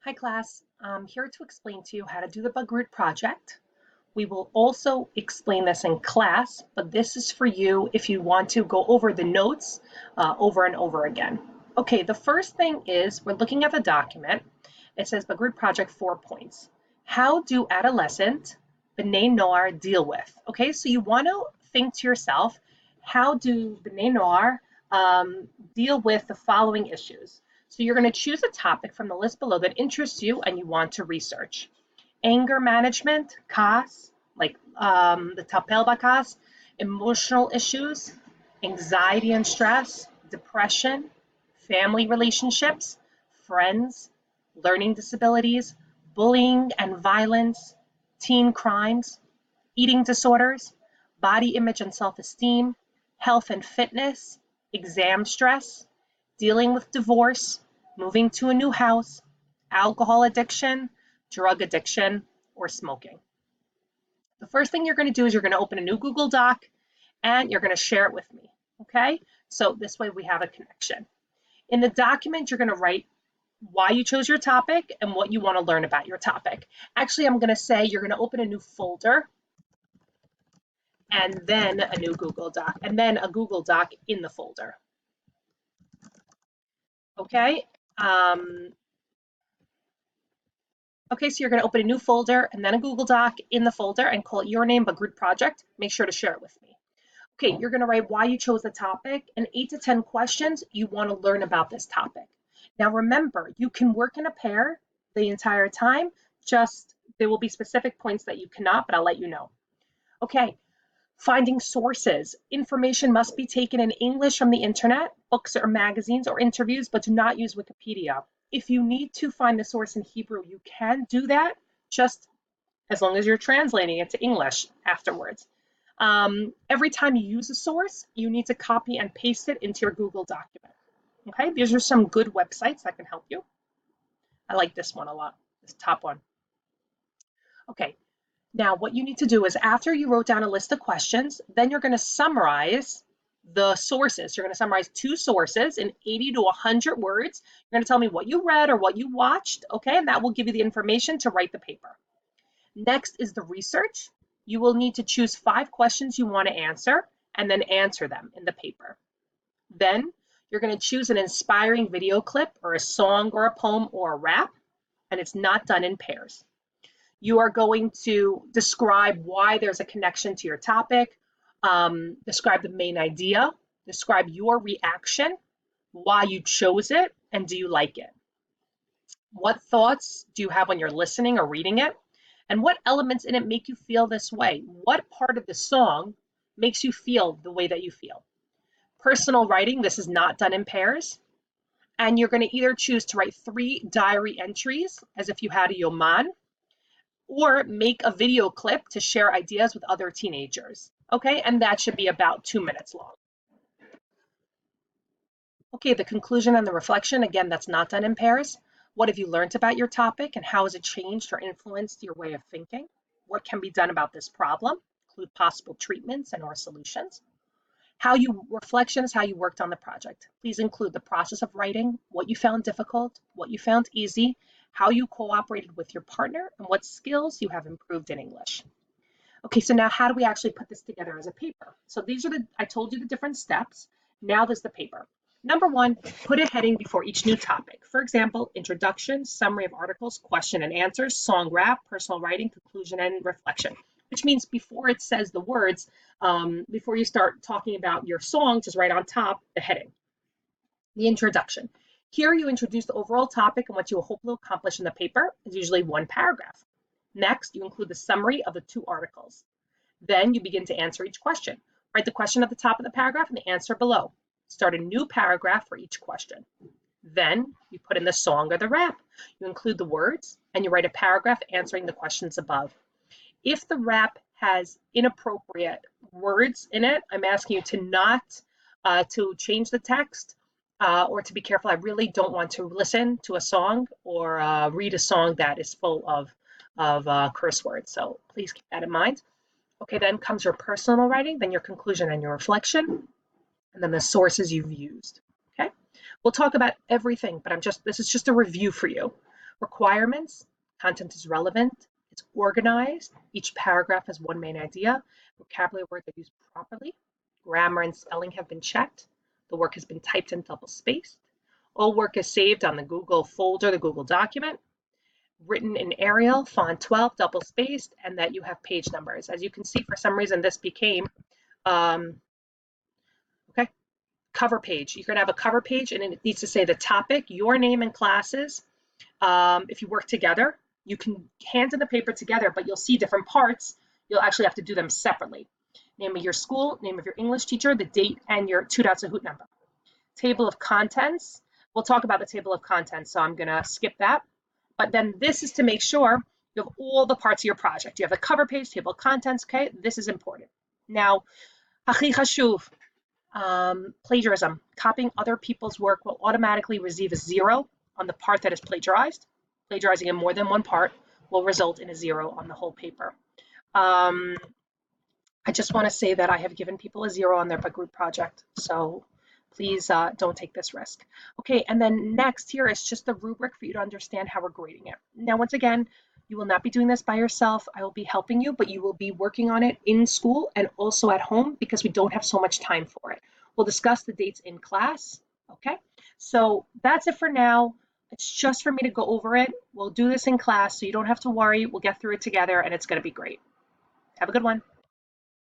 Hi class, I'm here to explain to you how to do the Bagrut project. We will also explain this in class, but this is for you if you want to go over the notes over and over again. Okay, the first thing is we're looking at the document. It says Bagrut project 4 points. How do adolescent B'nai Noir deal with? Okay, so you want to think to yourself, how do B'nai Noir deal with the following issues? So you're going to choose a topic from the list below that interests you and you want to research. Anger management, CAS, like the Tapel CAS, emotional issues, anxiety and stress, depression, family relationships, friends, learning disabilities, bullying and violence, teen crimes, eating disorders, body image and self-esteem, health and fitness, exam stress, dealing with divorce, moving to a new house, alcohol addiction, drug addiction, or smoking. The first thing you're going to do is you're going to open a new Google Doc and you're going to share it with me. Okay? So this way we have a connection. In the document, you're going to write why you chose your topic and what you want to learn about your topic. Actually, I'm going to say you're going to open a new folder and then a new Google Doc, and then a Google Doc in the folder. Okay? Um, okay, so you're going to open a new folder and then a Google Doc in the folder and call it your name, Bagrut project. Make sure to share it with me. Okay, you're going to write why you chose the topic and 8 to 10 questions you want to learn about this topic. Now remember, you can work in a pair the entire time, just there will be specific points that you cannot, but I'll let you know. Okay, finding sources. Information must be taken in English from the internet, books or magazines or interviews, but do not use Wikipedia. If you need to find the source in Hebrew, you can do that, just as long as you're translating it to English afterwards. Every time you use a source, you need to copy and paste it into your Google document. Okay, these are some good websites that can help you. I like this one a lot, this top one. Okay, now what you need to do is after you wrote down a list of questions, then you're going to summarize the sources. You're going to summarize 2 sources in 80 to 100 words. You're going to tell me what you read or what you watched, okay, and that will give you the information to write the paper. Next is the research. You will need to choose 5 questions you want to answer and then answer them in the paper. Then you're going to choose an inspiring video clip or a song or a poem or a rap, and it's not done in pairs. You are going to describe why there's a connection to your topic, describe the main idea, describe your reaction, why you chose it, and do you like it? What thoughts do you have when you're listening or reading it? And what elements in it make you feel this way? What part of the song makes you feel the way that you feel? Personal writing, this is not done in pairs. And you're going to either choose to write 3 diary entries as if you had a yoman, or make a video clip to share ideas with other teenagers. Okay, and that should be about 2 minutes long. Okay, the conclusion and the reflection, again, that's not done in pairs. What have you learned about your topic and how has it changed or influenced your way of thinking? What can be done about this problem? Include possible treatments and or solutions. How you reflection is how you worked on the project. Please include the process of writing, what you found difficult, what you found easy, how you cooperated with your partner, and what skills you have improved in English. Okay, so now how do we actually put this together as a paper? So these are I told you the different steps. Now there's the paper. Number 1, put a heading before each new topic. For example, introduction, summary of articles, question and answers, song rap, personal writing, conclusion, and reflection. Which means before it says the words, before you start talking about your song, just write on top the heading. The introduction. Here you introduce the overall topic and what you hope to accomplish in the paper is usually 1 paragraph. Next, you include the summary of the 2 articles. Then you begin to answer each question. Write the question at the top of the paragraph and the answer below. Start a new paragraph for each question. Then you put in the song or the rap. You include the words and you write a paragraph answering the questions above. If the rap has inappropriate words in it, I'm asking you to not to change the text or to be careful. I really don't want to listen to a song or read a song that is full of curse words. So please keep that in mind. Okay, then comes your personal writing, then your conclusion and your reflection, and then the sources you've used. Okay, we'll talk about everything, but this is just a review for you. Requirements, content is relevant, it's organized, each paragraph has one main idea, vocabulary words are used properly, grammar and spelling have been checked, the work has been typed and double spaced, all work is saved on the Google folder, the Google document, written in Arial, font 12, double spaced, and that you have page numbers. As you can see, for some reason, this became, okay, cover page. You're gonna have a cover page and it needs to say the topic, your name and classes. If you work together, you can hand in the paper together, but you'll see different parts. You'll actually have to do them separately. Name of your school, name of your English teacher, the date, and your 2 hoot number. Table of contents. We'll talk about the table of contents, so I'm gonna skip that. But then this is to make sure you have all the parts of your project. You have the cover page, table of contents, okay? This is important. Now, הכי חשוב, plagiarism. Copying other people's work will automatically receive a 0 on the part that is plagiarized. Plagiarizing in more than one part will result in a 0 on the whole paper. I just want to say that I have given people a 0 on their Bagrut project, so please don't take this risk. Okay, and then next here is just the rubric for you to understand how we're grading it. Now, once again, you will not be doing this by yourself. I will be helping you, but you will be working on it in school and also at home because we don't have so much time for it. We'll discuss the dates in class, okay? So that's it for now. It's just for me to go over it. We'll do this in class, so you don't have to worry. We'll get through it together, and it's going to be great. Have a good one.